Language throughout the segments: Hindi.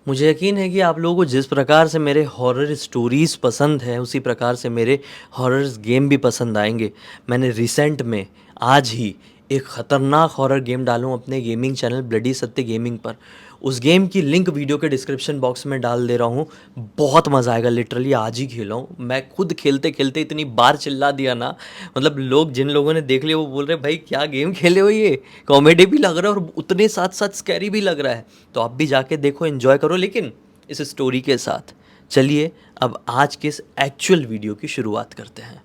मुझे यकीन है कि आप लोगों को जिस प्रकार से मेरे हॉरर स्टोरीज़ पसंद हैं, उसी प्रकार से मेरे हॉरर्स गेम भी पसंद आएँगे। मैंने रिसेंट में आज ही एक ख़तरनाक हॉरर गेम डाला हूँ अपने गेमिंग चैनल ब्लडी सत्य गेमिंग पर। उस गेम की लिंक वीडियो के डिस्क्रिप्शन बॉक्स में डाल दे रहा हूँ। बहुत मज़ा आएगा, लिटरली आज ही खेला हूँ। मैं खुद खेलते-खेलते इतनी बार चिल्ला दिया ना, मतलब लोग जिन लोगों ने देख लिया वो बोल रहे भाई क्या गेम खेले हो ये? कॉमेडी भी लग रहा है और उतने साथ-साथ स्कैरी भी लग रहा है। तो आप भी जाके देखो, एंजॉय करो, लेकिन इस स्टोरी के साथ। चलिए अब आज के इस एक्चुअल वीडियो की शुरुआत करते हैं।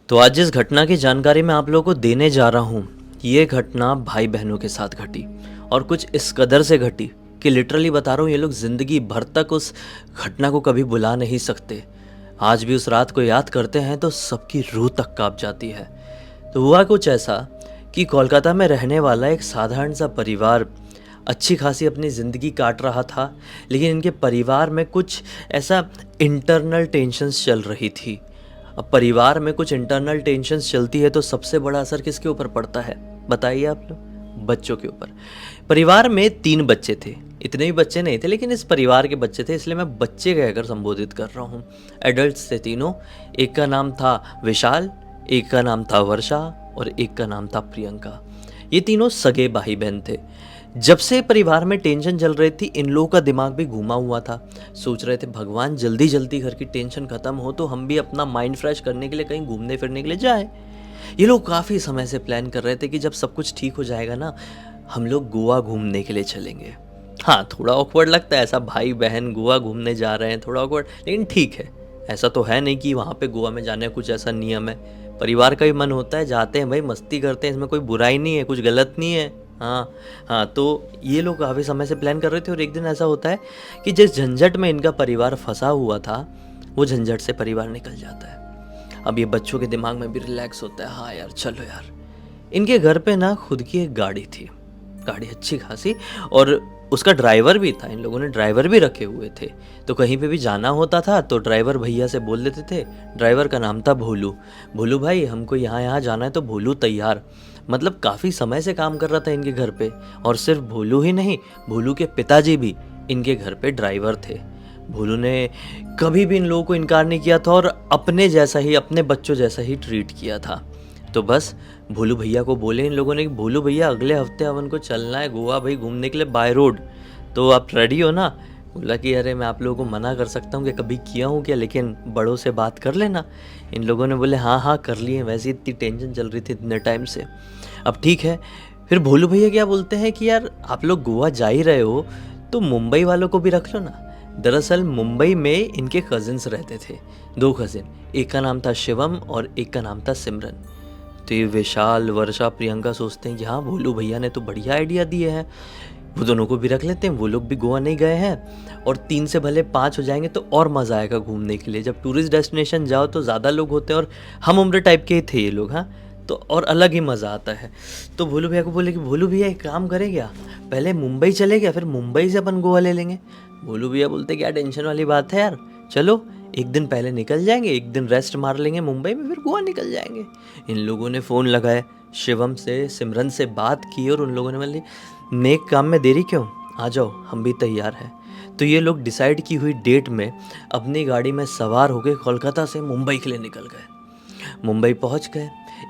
तो आज जिस घटना की जानकारी मैं आप लोगों को देने जा रहा हूँ, ये घटना भाई बहनों के साथ घटी और कुछ इस कदर से घटी कि लिटरली बता रहा हूँ, ये लोग ज़िंदगी भर तक उस घटना को कभी भुला नहीं सकते। आज भी उस रात को याद करते हैं तो सबकी रूह तक कांप जाती है। तो हुआ कुछ ऐसा कि कोलकाता में रहने वाला एक साधारण सा परिवार अच्छी खासी अपनी ज़िंदगी काट रहा था, लेकिन इनके परिवार में कुछ ऐसा इंटरनल टेंशन्स चल रही थी। अब परिवार में कुछ इंटरनल टेंशन्स चलती है तो सबसे बड़ा असर किसके ऊपर पड़ता है, बताइए आप लोग? बच्चों के ऊपर। परिवार में 3 बच्चे थे, इतने भी बच्चे नहीं थे लेकिन इस परिवार के बच्चे थे, इसलिए मैं बच्चे कहकर संबोधित कर रहा हूँ। एडल्ट्स थे तीनों। एक का नाम था विशाल, एक का नाम था वर्षा और एक का नाम था प्रियंका। ये तीनों सगे भाई बहन थे। जब से परिवार में टेंशन चल रही थी, इन लोगों का दिमाग भी घूमा हुआ था। सोच रहे थे भगवान जल्दी जल्दी घर की टेंशन खत्म हो तो हम भी अपना माइंड फ्रेश करने के लिए कहीं घूमने फिरने के लिए जाएं। ये लोग काफ़ी समय से प्लान कर रहे थे कि जब सब कुछ ठीक हो जाएगा ना, हम लोग गोवा घूमने के लिए चलेंगे। हाँ, थोड़ा ऑकवर्ड लगता है ऐसा भाई बहन गोवा घूमने जा रहे हैं, थोड़ा ऑकवर्ड, लेकिन ठीक है। ऐसा तो है नहीं कि वहाँ पे गोवा में जाने का कुछ ऐसा नियम है। परिवार का भी मन होता है, जाते हैं भाई, मस्ती करते हैं, इसमें कोई बुराई नहीं है, कुछ गलत नहीं है। हाँ हाँ, तो ये लोग काफ़ी समय से प्लान कर रहे थे और एक दिन ऐसा होता है कि जिस झंझट में इनका परिवार फंसा हुआ था, वो झंझट से परिवार निकल जाता है। अब ये बच्चों के दिमाग में भी रिलैक्स होता है, हाँ यार चलो यार। इनके घर पे ना खुद की एक गाड़ी थी, गाड़ी अच्छी खासी, और उसका ड्राइवर भी था। इन लोगों ने ड्राइवर भी रखे हुए थे, तो कहीं पे भी जाना होता था तो ड्राइवर भैया से बोल देते थे। ड्राइवर का नाम था भोलू। भोलू भाई हमको यहाँ यहाँ जाना है, तो भोलू तैयार। मतलब काफ़ी समय से काम कर रहा था इनके घर पे। और सिर्फ भोलू ही नहीं, भोलू के पिताजी भी इनके घर पे ड्राइवर थे। भोलू ने कभी भी इन लोगों को इनकार नहीं किया था और अपने जैसा ही, अपने बच्चों जैसा ही ट्रीट किया था। तो बस भोलू भैया को बोले इन लोगों ने कि भोलू भैया अगले हफ्ते अपन को चलना है गोवा भाई घूमने के लिए बाय रोड, तो आप रेडी हो ना? बोला कि अरे मैं आप लोगों को मना कर सकता हूँ कि कभी किया हूँ क्या, लेकिन बड़ों से बात कर लेना। इन लोगों ने बोले हाँ हाँ कर लिए, वैसे इतनी टेंशन चल रही थी इतने टाइम से। अब ठीक है, फिर भोलू भैया क्या बोलते हैं कि यार आप लोग गोवा जा ही रहे हो तो मुंबई वालों को भी रख लो ना। दरअसल मुंबई में इनके कजिन्स रहते थे, 2 कजिन, एक का नाम था शिवम और एक का नाम था सिमरन। तो ये विशाल, वर्षा, प्रियंका सोचते हैं कि हाँ भोलू भैया ने तो बढ़िया आइडिया दिए हैं, वो दोनों को भी रख लेते हैं, वो लोग भी गोवा नहीं गए हैं और 3 से भले 5 हो जाएंगे तो और मज़ा आएगा घूमने के लिए। जब टूरिस्ट डेस्टिनेशन जाओ तो ज़्यादा लोग होते हैं और हम उम्र टाइप के ही थे ये लोग, हाँ, तो और अलग ही मज़ा आता है। तो भोलू भैया को बोले कि भोलू भैया एक काम करें क्या, पहले मुंबई चले गया फिर मुंबई से अपन गोवा ले लेंगे। भोलू भैया बोलते क्या टेंशन वाली बात है यार, चलो एक दिन पहले निकल जाएंगे, एक दिन रेस्ट मार लेंगे मुंबई में, फिर गोवा निकल जाएंगे। इन लोगों ने फ़ोन लगाए, शिवम से, सिमरन से बात की और उन लोगों ने बोले नेक काम में देरी क्यों, आ जाओ हम भी तैयार हैं। तो ये लोग डिसाइड की हुई डेट में अपनी गाड़ी में सवार होकर कोलकाता से मुंबई के लिए निकल गए। मुंबई पहुंच गए,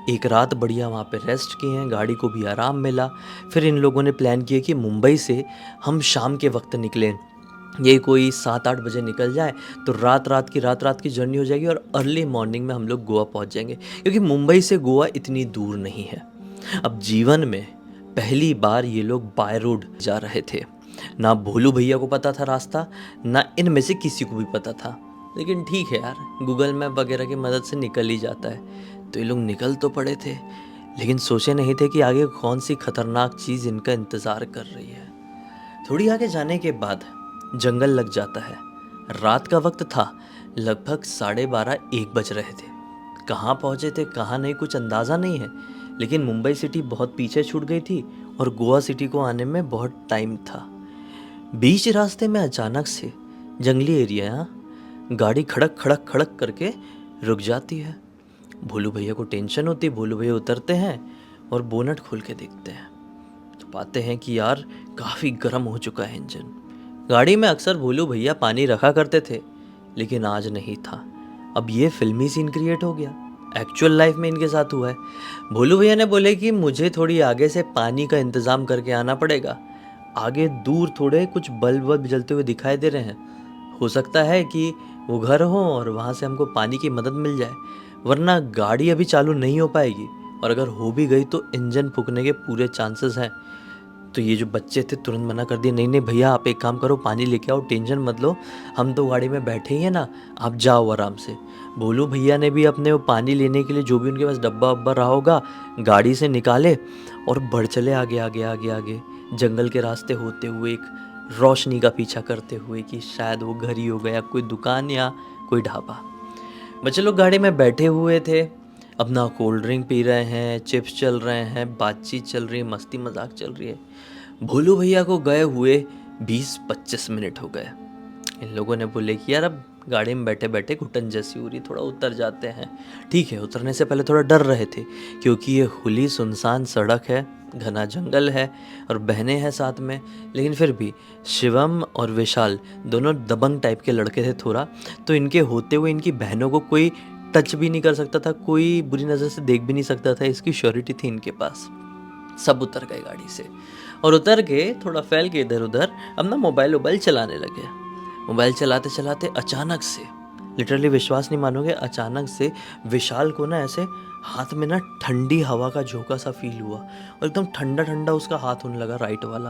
एक रात बढ़िया वहाँ पे रेस्ट किए हैं, गाड़ी को भी आराम मिला। फिर इन लोगों ने प्लान किया कि मुंबई से हम शाम के वक्त निकलें, ये कोई 7-8 बजे निकल जाए तो रात रात की जर्नी हो जाएगी और अर्ली मॉर्निंग में हम लोग गोवा पहुंच जाएंगे, क्योंकि मुंबई से गोवा इतनी दूर नहीं है। अब जीवन में पहली बार ये लोग बाय रोड जा रहे थे। ना भोलू भैया को पता था रास्ता, ना इनमें से किसी को भी पता था, लेकिन ठीक है यार, गूगल मैप वगैरह की मदद से निकल ही जाता है। तो ये लोग निकल तो पड़े थे, लेकिन सोचे नहीं थे कि आगे कौन सी खतरनाक चीज़ इनका इंतज़ार कर रही है। थोड़ी आगे जाने के बाद जंगल लग जाता है। रात का वक्त था, लगभग 12:30-1 बज रहे थे। कहाँ पहुँचे थे कहाँ नहीं कुछ अंदाज़ा नहीं है, लेकिन मुंबई सिटी बहुत पीछे छूट गई थी और गोवा सिटी को आने में बहुत टाइम था। बीच रास्ते में अचानक से जंगली एरिया, यहाँ गाड़ी खड़क खड़क खड़क करके रुक जाती है। भोलू भैया को टेंशन होती है, भोलू भैया उतरते हैं और बोनट खोल के देखते हैं। तो पाते हैं कि यार काफ़ी गर्म हो चुका है इंजन। गाड़ी में अक्सर भोलू भैया पानी रखा करते थे, लेकिन आज नहीं था। अब ये फिल्मी सीन क्रिएट हो गया, एक्चुअल लाइफ में इनके साथ हुआ है। भोलू भैया ने बोले कि मुझे थोड़ी आगे से पानी का इंतज़ाम करके आना पड़ेगा। आगे दूर थोड़े कुछ बल्ब वल्ब जलते हुए दिखाई दे रहे हैं। हो सकता है कि वो घर हो और वहाँ से हमको पानी की मदद मिल जाए, वरना गाड़ी अभी चालू नहीं हो पाएगी, और अगर हो भी गई तो इंजन फूकने के पूरे चांसेस हैं। तो ये जो बच्चे थे तुरंत मना कर दिए, नहीं नहीं भैया आप एक काम करो, पानी लेके आओ, टेंशन मत लो, हम तो गाड़ी में बैठे ही हैं ना, आप जाओ आराम से। भोलू भैया ने भी अपने वो पानी लेने के लिए जो भी उनके पास डब्बा वब्बा रहा होगा गाड़ी से निकाले और बढ़ चले आगे आगे आगे आगे, जंगल के रास्ते होते हुए, एक रोशनी का पीछा करते हुए कि शायद वो घर ही हो गया, कोई दुकान या कोई ढाबा। बच्चे लोग गाड़ी में बैठे हुए थे, अपना कोल्ड ड्रिंक पी रहे हैं, चिप्स चल रहे हैं, बातचीत चल रही है, मस्ती मजाक चल रही है। भोलू भैया को गए हुए 20-25 मिनट हो गए। इन लोगों ने बोले कि यार अब गाड़ी में बैठे बैठे घुटन जैसी हो रही, थोड़ा उतर जाते हैं। ठीक है, उतरने से पहले थोड़ा डर रहे थे क्योंकि ये खुली सुनसान सड़क है, घना जंगल है और बहनें हैं साथ में, लेकिन फिर भी शिवम और विशाल दोनों दबंग टाइप के लड़के थे थोड़ा, तो इनके होते हुए इनकी बहनों को कोई टच भी नहीं कर सकता था, कोई बुरी नज़र से देख भी नहीं सकता था, इसकी श्योरिटी थी इनके पास। सब उतर गए गाड़ी से और उतर के थोड़ा फैल के इधर उधर अपना मोबाइल चलाने लगे। मोबाइल चलाते चलाते अचानक से, लिटरली विश्वास नहीं मानोगे, अचानक से विशाल को ना ऐसे हाथ में ना ठंडी हवा का झोंका सा फील हुआ और एकदम ठंडा ठंडा उसका हाथ होने लगा, राइट वाला।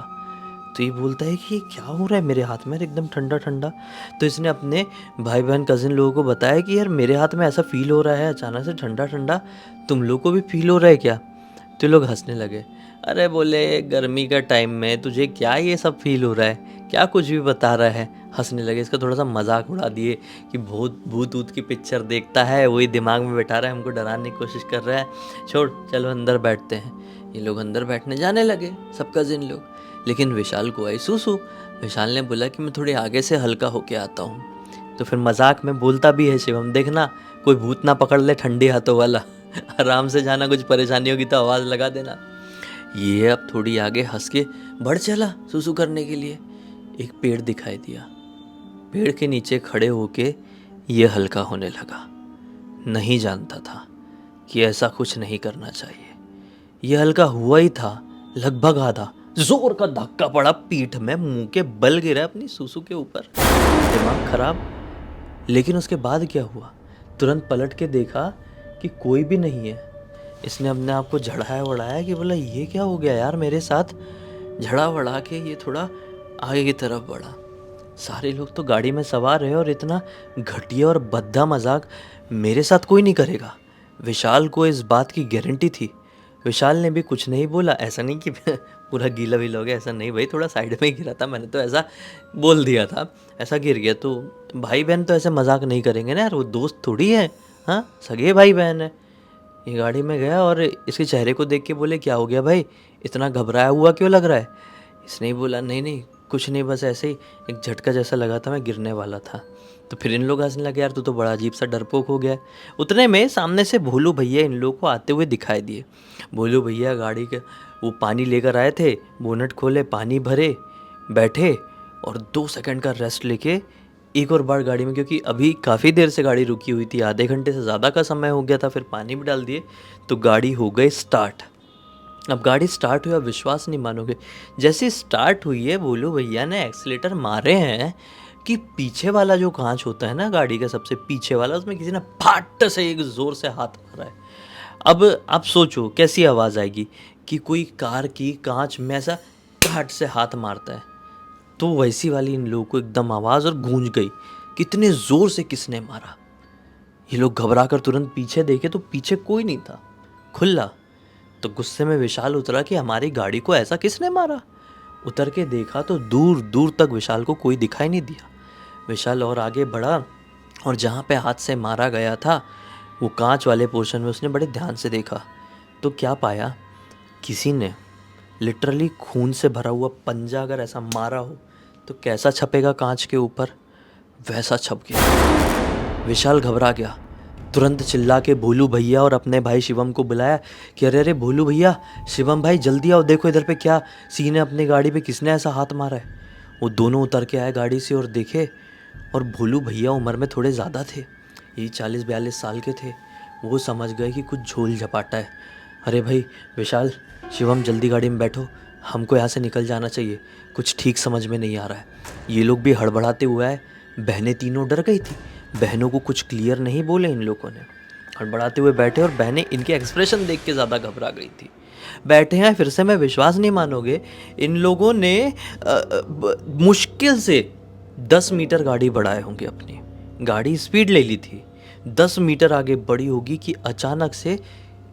तो ये बोलता है कि क्या हो रहा है मेरे हाथ में, एकदम ठंडा ठंडा। तो इसने अपने भाई बहन कजिन लोगों को बताया कि यार मेरे हाथ में ऐसा फील हो रहा है अचानक से ठंडा ठंडा, तुम लोग को भी फील हो रहा है क्या? तो लोग हंसने लगे। अरे बोले गर्मी का टाइम में तुझे क्या ये सब फील हो रहा है, क्या कुछ भी बता रहा है। हंसने लगे, इसका थोड़ा सा मजाक उड़ा दिए कि भूत भूत ऊत की पिक्चर देखता है, वही दिमाग में बैठा रहा है, हमको डराने की कोशिश कर रहा है, छोड़ चलो अंदर बैठते हैं। ये लोग अंदर बैठने जाने लगे, सब कजिन लोग। लेकिन विशाल को आई सूसू। विशाल ने बोला कि मैं थोड़ी आगे से हल्का होके आता हूँ। तो फिर मजाक में बोलता भी है शिवम, देखना कोई भूत ना पकड़ ले ठंडी हाथों वाला, आराम से जाना, कुछ परेशानी होगी तो आवाज़ लगा देना। ये अब थोड़ी आगे हंस के बढ़ चला सुसु करने के लिए। एक पेड़ दिखाई दिया, पेड़ के नीचे खड़े होके ये हल्का होने लगा। नहीं जानता था कि ऐसा कुछ नहीं करना चाहिए। ये हल्का हुआ ही था, लगभग आधा। जोर का धक्का पड़ा पीठ में, मुंह के बल गिरा अपनी सुसु के ऊपर, दिमाग खराब। लेकिन उसके बाद क्या हुआ, तुरंत पलट के देखा कि कोई भी नहीं है। इसने अपने आप को झड़ाया वड़ाया कि बोला ये क्या हो गया यार मेरे साथ। झड़ा वड़ा के ये थोड़ा आगे की तरफ बढ़ा। सारे लोग तो गाड़ी में सवार है और इतना घटिया और भद्दा मजाक मेरे साथ कोई नहीं करेगा। विशाल को इस बात की गारंटी थी। विशाल ने भी कुछ नहीं बोला, ऐसा नहीं कि पूरा गीला वीला हो गया, ऐसा नहीं भाई, थोड़ा साइड में गिरा था, मैंने तो ऐसा बोल दिया था, ऐसा गिर गया। तो भाई बहन तो ऐसे मजाक नहीं करेंगे ना यार, वो दोस्त थोड़ी है, हाँ सगे भाई बहन है। ये गाड़ी में गया और इसके चेहरे को देख के बोले क्या हो गया भाई, इतना घबराया हुआ क्यों लग रहा है? इसने ही बोला नहीं नहीं कुछ नहीं, बस ऐसे ही एक झटका जैसा लगा था, मैं गिरने वाला था। तो फिर इन लोग हंसने लगे, यार तू तो बड़ा अजीब सा डरपोक हो गया। उतने में सामने से भोलू भैया इन लोग को आते हुए दिखाई दिए। भोलू भैया गाड़ी के वो पानी लेकर आए थे, बोनट खोले, पानी भरे, बैठे और 2 सेकंड का रेस्ट लेके एक और बार गाड़ी में, क्योंकि अभी काफ़ी देर से गाड़ी रुकी हुई थी, आधे घंटे से ज़्यादा का समय हो गया था, फिर पानी भी डाल दिए तो गाड़ी हो गई स्टार्ट। अब गाड़ी स्टार्ट हुई, अब विश्वास नहीं मानोगे, जैसे स्टार्ट हुई है भोलू भैया ने एक्सीलेटर मारे हैं कि पीछे वाला जो कांच होता है ना गाड़ी का सबसे पीछे वाला, उसमें किसी ने फट से एक ज़ोर से हाथ मारा है। अब आप सोचो कैसी आवाज़ आएगी कि कोई कार की कांच में ऐसा फट से हाथ मारता है, तो वैसी वाली इन लोगों को एकदम आवाज़ और गूंज गई, कितने ज़ोर से किसने मारा। ये लोग घबरा कर तुरंत पीछे देखे तो पीछे कोई नहीं था, खुला। तो गुस्से में विशाल उतरा कि हमारी गाड़ी को ऐसा किसने मारा। उतर के देखा तो दूर दूर तक विशाल को कोई दिखाई नहीं दिया। विशाल और आगे बढ़ा और जहाँ पे हाथ से मारा गया था वो कांच वाले पोर्शन में उसने बड़े ध्यान से देखा तो क्या पाया, किसी ने लिटरली खून से भरा हुआ पंजा अगर ऐसा मारा हो तो कैसा छपेगा कांच के ऊपर, वैसा छप गया। विशाल घबरा गया, तुरंत चिल्ला के भोलू भैया और अपने भाई शिवम को बुलाया कि अरे अरे भोलू भैया, शिवम भाई जल्दी आओ, देखो इधर पे क्या सीन है, अपनी गाड़ी पे किसने ऐसा हाथ मारा है। वो दोनों उतर के आए गाड़ी से और देखे, और भोलू भैया उम्र में थोड़े ज़्यादा थे, यही 40-42 साल के थे। वो समझ गए कि कुछ झोल झपाटा है। अरे भाई विशाल, शिवम जल्दी गाड़ी में बैठो, हमको यहाँ से निकल जाना चाहिए, कुछ ठीक समझ में नहीं आ रहा है। ये लोग भी हड़बड़ाते हुए आए, बहनें तीनों डर गई थी, बहनों को कुछ क्लियर नहीं बोले इन लोगों ने। हड़बड़ाते हुए बैठे और बहनें इनके एक्सप्रेशन देख के ज़्यादा घबरा गई थी। बैठे हैं फिर से, मैं विश्वास नहीं मानोगे, इन लोगों ने मुश्किल से 10 मीटर गाड़ी बढ़ाए होंगे अपनी, गाड़ी स्पीड ले ली थी, 10 मीटर आगे बढ़ी होगी कि अचानक से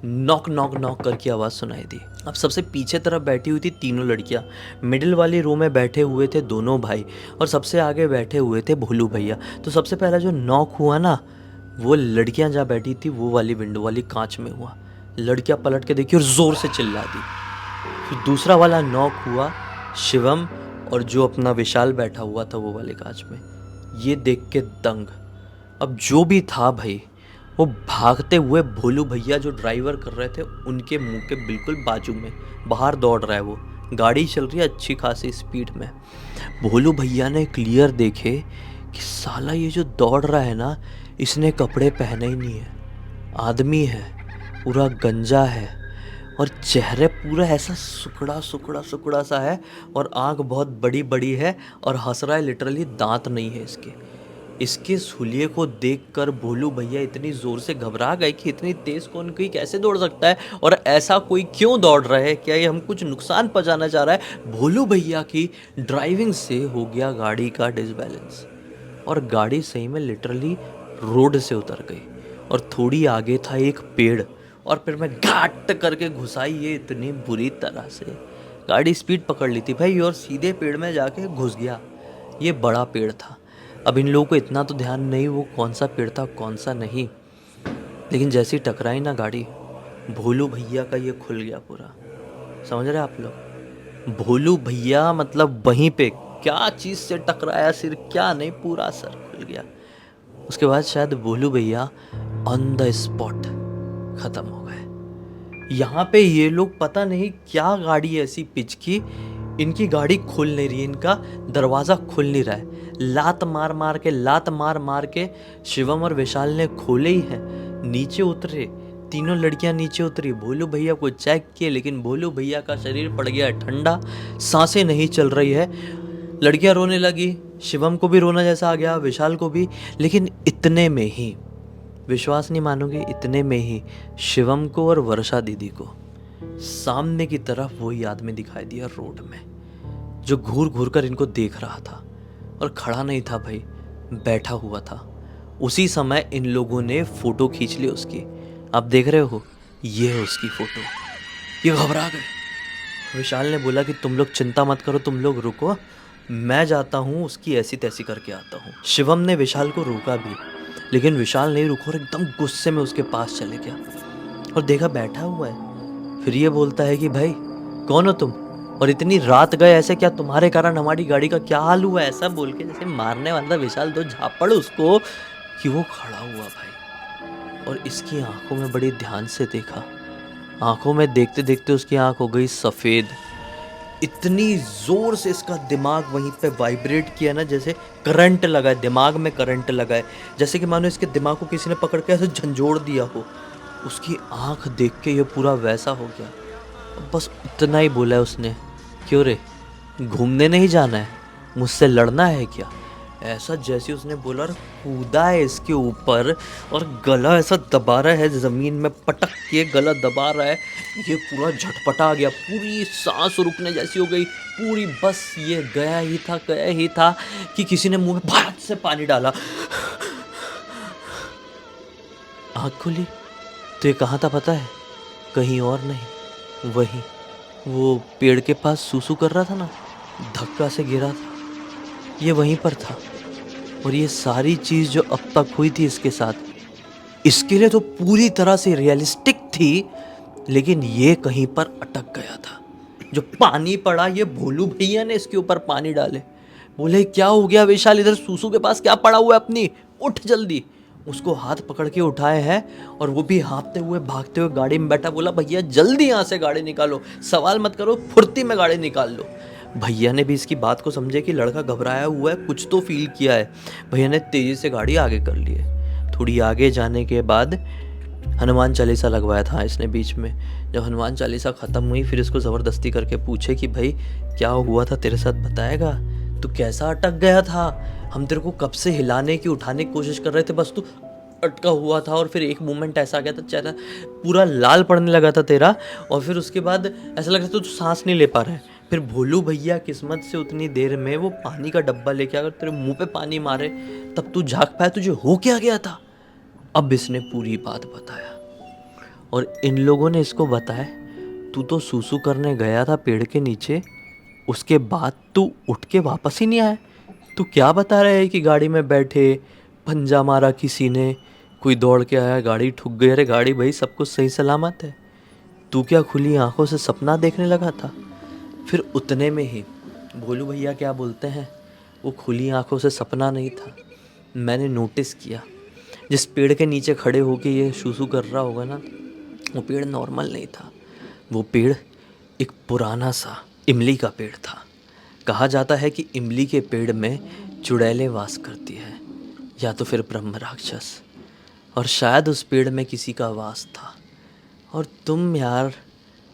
नॉक नॉक नॉक करके आवाज़ सुनाई दी। अब सबसे पीछे तरफ बैठी हुई थी तीनों लड़कियां, मिडिल वाली रो में बैठे हुए थे दोनों भाई, और सबसे आगे बैठे हुए थे भोलू भैया। तो सबसे पहला जो नॉक हुआ ना, वो लड़कियां जहाँ बैठी थी वो वाली विंडो वाली कांच में हुआ। लड़कियां पलट के देखी और ज़ोर से चिल्ला दी। फिर दूसरा वाला नॉक हुआ शिवम और जो अपना विशाल बैठा हुआ था वो वाले कांच में। ये देख के दंग। अब जो भी था भाई, वो भागते हुए भोलू भैया जो ड्राइवर कर रहे थे उनके मुंह के बिल्कुल बाजू में बाहर दौड़ रहा है। वो गाड़ी चल रही है अच्छी खासी स्पीड में। भोलू भैया ने क्लियर देखे कि साला ये जो दौड़ रहा है ना, इसने कपड़े पहने ही नहीं है, आदमी है, पूरा गंजा है, और चेहरे पूरा ऐसा सुकड़ा सुकड़ा सुकड़ा सा है, और आँख बहुत बड़ी बड़ी है, और हंस रहा है, लिटरली दांत नहीं है इसके। इसके हुलिये को देखकर भोलू भैया इतनी ज़ोर से घबरा गए कि इतनी तेज़ कौन कोई कैसे दौड़ सकता है, और ऐसा कोई क्यों दौड़ रहा है, क्या ये हम कुछ नुकसान पहुंचाना चाह रहा है। भोलू भैया की ड्राइविंग से हो गया गाड़ी का डिसबैलेंस, और गाड़ी सही में लिटरली रोड से उतर गई, और थोड़ी आगे था एक पेड़, और फिर मैं घाट करके घुसाई ये इतनी बुरी तरह से। गाड़ी स्पीड पकड़ ली थी भाई, और सीधे पेड़ में जाके घुस गया। ये बड़ा पेड़ था। अब इन लोगों को इतना तो ध्यान नहीं वो कौन सा पेड़ था कौन सा नहीं, लेकिन जैसे ही टकराई ना गाड़ी, भोलू भैया का ये खुल गया पूरा। समझ रहे आप लोग? भोलू भैया मतलब वहीं पे क्या चीज़ से टकराया, सिर क्या नहीं, पूरा सर खुल गया। उसके बाद शायद भोलू भैया ऑन द स्पॉट ख़त्म हो गए। यहाँ पे ये लोग पता नहीं क्या गाड़ी ऐसी पिच की, इनकी गाड़ी खुल नहीं रही, इनका दरवाज़ा खुल नहीं रहा है। लात मार मार के शिवम और विशाल ने खोले ही हैं, नीचे उतरे, तीनों लड़कियां नीचे उतरी, भोलू भैया को चेक किए, लेकिन भोलू भैया का शरीर पड़ गया ठंडा, सांसें नहीं चल रही है। लड़कियां रोने लगी, शिवम को भी रोना जैसा आ गया, विशाल को भी। लेकिन इतने में ही, विश्वास नहीं मानोगे, इतने में ही शिवम को और वर्षा दीदी को सामने की तरफ वही आदमी दिखाई दिया रोड में, जो घूर घूर कर इनको देख रहा था, और खड़ा नहीं था भाई, बैठा हुआ था। उसी समय इन लोगों ने फोटो खींच ली उसकी। आप देख रहे हो, ये है उसकी फोटो। ये घबरा गए। विशाल ने बोला कि तुम लोग चिंता मत करो, तुम लोग रुको, मैं जाता हूँ उसकी ऐसी तैसी करके आता हूँ। शिवम ने विशाल को रोका भी, लेकिन विशाल नहीं रुका और एकदम गुस्से में उसके पास चले गया, और देखा बैठा हुआ है। फिर ये बोलता है कि भाई कौन हो तुम, और इतनी रात गए ऐसे, क्या तुम्हारे कारण हमारी गाड़ी का क्या हाल हुआ, ऐसा बोल के जैसे मारने वाला विशाल दो झापड़ उसको कि वो खड़ा हुआ भाई। और इसकी आंखों में बड़ी ध्यान से देखा, आंखों में देखते देखते उसकी आंख हो गई सफ़ेद। इतनी ज़ोर से इसका दिमाग वहीं पे वाइब्रेट किया ना, जैसे करंट लगा है दिमाग में, करंट लगा है, जैसे कि मानो इसके दिमाग को किसी ने पकड़ के ऐसे झंझोड़ दिया हो। उसकी आंख देख के ये पूरा वैसा हो गया। बस इतना ही बोला है उसने, क्यों रे, घूमने नहीं जाना है, मुझसे लड़ना है क्या, ऐसा जैसे उसने बोला, और कूदा है इसके ऊपर, और गला ऐसा दबा रहा है ज़मीन में, पटक के गला दबा रहा है। ये पूरा झटपटा गया, पूरी सांस रुकने जैसी हो गई पूरी। बस ये गया ही था कि किसी ने मुंह में भात से पानी डाला। आँख खुली तो ये कहाँ था पता है, कहीं और नहीं, वही वो पेड़ के पास सूसू कर रहा था ना, धक्का से गिरा था, ये वहीं पर था। और ये सारी चीज़ जो अब तक हुई थी इसके साथ, इसके लिए तो पूरी तरह से रियलिस्टिक थी, लेकिन ये कहीं पर अटक गया था। जो पानी पड़ा, ये भोलू भैया ने इसके ऊपर पानी डाले। बोले क्या हो गया विशाल, इधर सूसू के पास क्या पड़ा हुआ है अपनी, उठ जल्दी। उसको हाथ पकड़ के उठाए हैं और वो भी हाँफते हुए भागते हुए गाड़ी में बैठा। बोला भैया जल्दी यहाँ से गाड़ी निकालो, सवाल मत करो, फुर्ती में गाड़ी निकाल लो। भैया ने भी इसकी बात को समझे कि लड़का घबराया हुआ है, कुछ तो फील किया है। भैया ने तेज़ी से गाड़ी आगे कर ली है। थोड़ी आगे जाने के बाद हनुमान चालीसा लगवाया था इसने बीच में। जब हनुमान चालीसा ख़त्म हुई फिर इसको ज़बरदस्ती करके पूछे कि भाई क्या हुआ था तेरे साथ, बताएगा? तू कैसा अटक गया था? हम तेरे को कब से हिलाने की उठाने की कोशिश कर रहे थे, बस तू अटका हुआ था। और फिर एक मोमेंट ऐसा आ गया था, चेहरा पूरा लाल पड़ने लगा था तेरा, और फिर उसके बाद ऐसा लग रहा था तू सांस नहीं ले पा रहा है। फिर भोलू भैया किस्मत से उतनी देर में वो पानी का डब्बा लेके अगर तेरे मुंह पे पानी मारे तब तू झाँक पाया, तुझे हो क्या गया था। अब इसने पूरी बात बताया और इन लोगों ने इसको बताया तू तो सूसू करने गया था पेड़ के नीचे, उसके बाद तू उठ के वापस ही नहीं आया। तू क्या बता रहा है कि गाड़ी में बैठे पंजा मारा किसी ने, कोई दौड़ के आया, गाड़ी ठुक गई। अरे गाड़ी भाई सब कुछ सही सलामत है, तू क्या खुली आंखों से सपना देखने लगा था? फिर उतने में ही भोलू भैया क्या बोलते हैं, वो खुली आंखों से सपना नहीं था। मैंने नोटिस किया जिस पेड़ के नीचे खड़े होके ये सूसू कर रहा होगा ना, वो पेड़ नॉर्मल नहीं था। वो पेड़ एक पुराना सा इमली का पेड़ था। कहा जाता है कि इमली के पेड़ में चुड़ैलें वास करती है या तो फिर ब्रह्म राक्षस, और शायद उस पेड़ में किसी का वास था। और तुम यार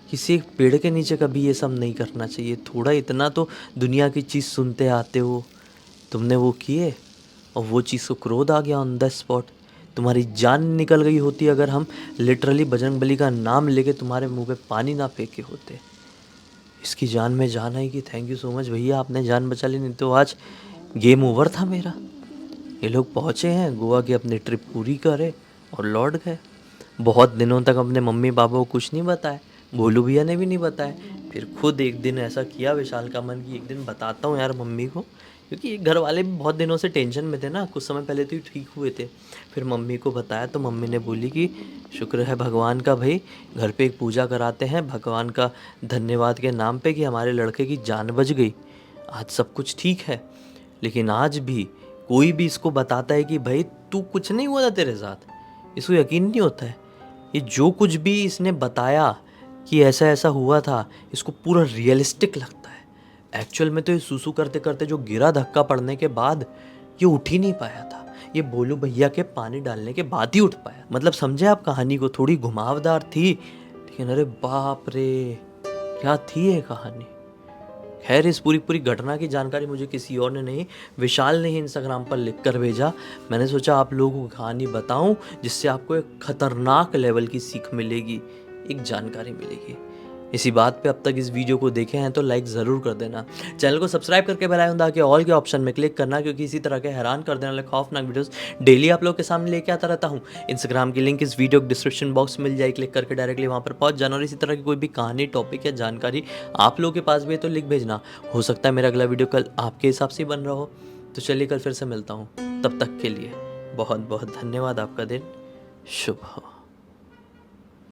किसी एक पेड़ के नीचे कभी ये सब नहीं करना चाहिए। थोड़ा इतना तो दुनिया की चीज़ सुनते आते हो, तुमने वो किए और वो चीज़ को क्रोध आ गया ऑन द स्पॉट। तुम्हारी जान निकल गई होती अगर हम लिटरली बजरंगबली का नाम लेके तुम्हारे मुंह पे पानी ना फेंके होते। इसकी जान में जान आई कि थैंक यू सो मच भैया, आपने जान बचा ली, नहीं तो आज गेम ओवर था मेरा। ये लोग पहुँचे हैं गोवा की अपनी ट्रिप पूरी करे और लौट गए। बहुत दिनों तक अपने मम्मी पापा को कुछ नहीं बताया, भोलू भैया ने भी नहीं बताया। फिर खुद एक दिन ऐसा किया विशाल का मन कि एक दिन बताता हूँ यार मम्मी को, क्योंकि ये घर वाले भी बहुत दिनों से टेंशन में थे ना, कुछ समय पहले तो ये ठीक हुए थे। फिर मम्मी को बताया तो मम्मी ने बोली कि शुक्र है भगवान का भाई, घर पे एक पूजा कराते हैं भगवान का धन्यवाद के नाम पे कि हमारे लड़के की जान बच गई, आज सब कुछ ठीक है। लेकिन आज भी कोई भी इसको बताता है कि भाई तू कुछ नहीं हुआ था तेरे साथ, इसको यकीन नहीं होता है। ये जो कुछ भी इसने बताया कि ऐसा ऐसा हुआ था, इसको पूरा रियलिस्टिक लगता है। एक्चुअल में तो ये सूसू करते करते जो गिरा धक्का पड़ने के बाद ये उठ ही नहीं पाया था। ये भोलू भैया के पानी डालने के बाद ही उठ पाया। मतलब समझे आप कहानी को, थोड़ी घुमावदार थी लेकिन अरे बाप रे क्या थी ये कहानी। खैर इस पूरी घटना की जानकारी मुझे किसी और ने नहीं, विशाल ने ही इंस्टाग्राम पर लिख कर भेजा। मैंने सोचा आप लोगों को कहानी बताऊं जिससे आपको एक खतरनाक लेवल की सीख मिलेगी, एक जानकारी मिलेगी। इसी बात पे अब तक इस वीडियो को देखे हैं तो लाइक ज़रूर कर देना, चैनल को सब्सक्राइब करके बेल आइकन दबा के ऑल के ऑप्शन में क्लिक करना, क्योंकि इसी तरह के हैरान कर देने वाले खौफनाक वीडियोस डेली आप लोग के सामने लेके आता रहता हूँ। इंस्टाग्राम की लिंक इस वीडियो के डिस्क्रिप्शन बॉक्स में मिल जाए, क्लिक करके डायरेक्टली वहाँ पर पहुँच जाना। और इसी तरह की कोई भी कहानी, टॉपिक या जानकारी आप लोगों के पास भी है तो लिख भेजना। हो सकता है मेरा अगला वीडियो कल आपके हिसाब से ही बन रहा हो। तो चलिए कल फिर से मिलता हूँ, तब तक के लिए बहुत बहुत धन्यवाद। आपका दिन शुभ हो।